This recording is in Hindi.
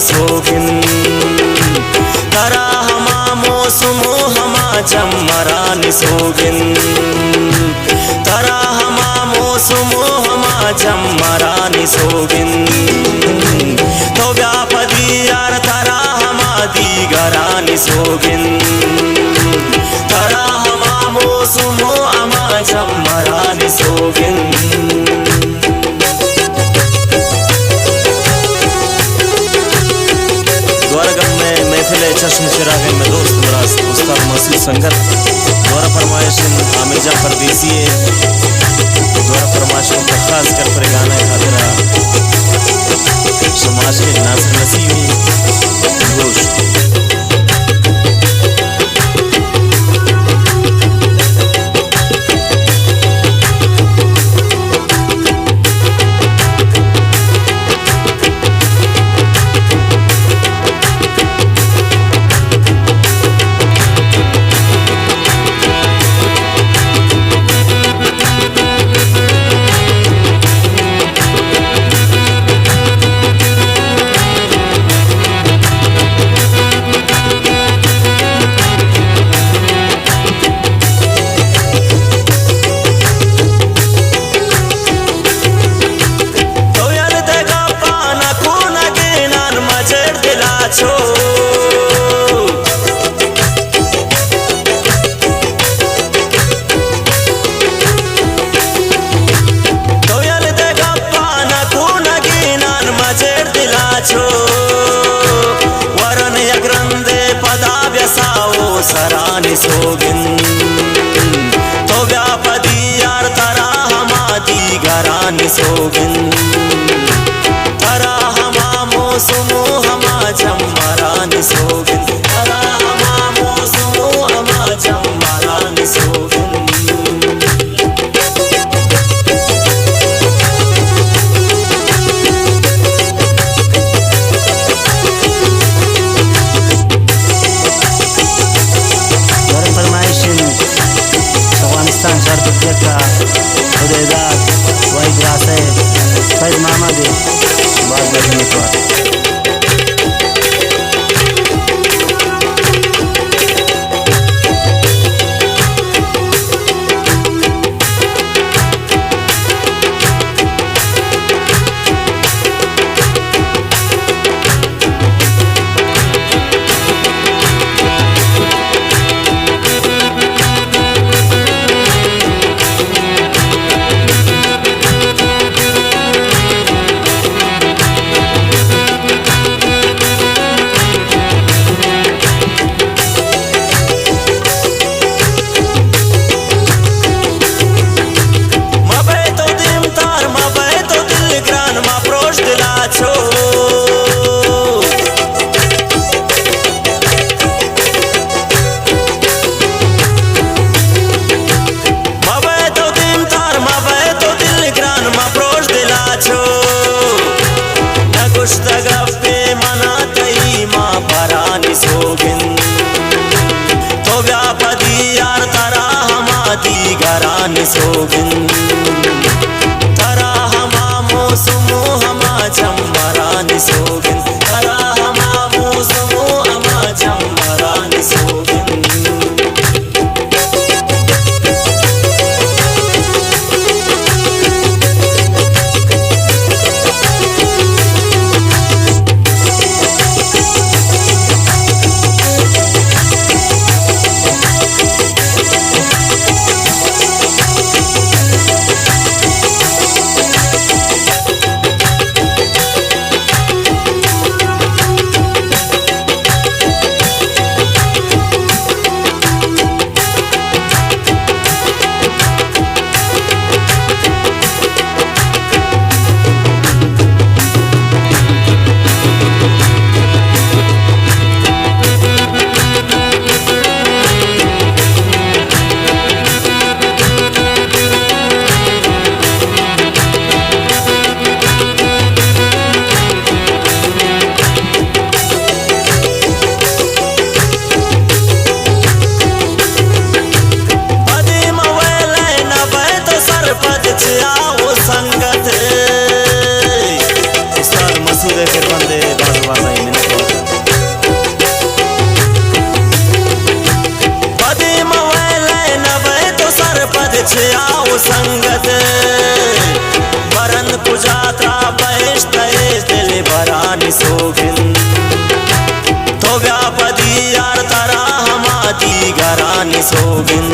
सोगिन तरा हमा मौसमो हमा जम्मरानि सोगिन तरा हमा मौसमो हमा जम्मरानि सोगिन तो व्यापदी यार तरा हमा दीगरानि सोगिन तरा हमा मौसमो हमा जम्मरानि सोगिन चश्म चिराग में दोस्त मुराद उस्ताद मसूद संगत द्वारा फरमाइश आमिजा परदेसी द्वारा फरमाइश का खास कर पर गाना हाजिरा समाज के नासिर नसीमी गोश सरानि सोगिन तो व्यापदी यार तरा हमा दीगरानि सोगिन तरा हमा मौसमो हमा जम्मरानि सोगिन तरा हमा मौसमो हमा जम्मरानि सोगिन फैज मामा दे बात करने को तो व्यापदी यार तरा हमा दीगरानि सोगिन तरा हमा मौसमो हमा जम्मरानि सोगिन तरा हमा मौसमो हमा जम्मरानि सोगिन संगत बरन कुजात्रा बहिष्ट दिल बरानी सोगिन तो व्यापदी यार तरा हमारी घरानी सोगिन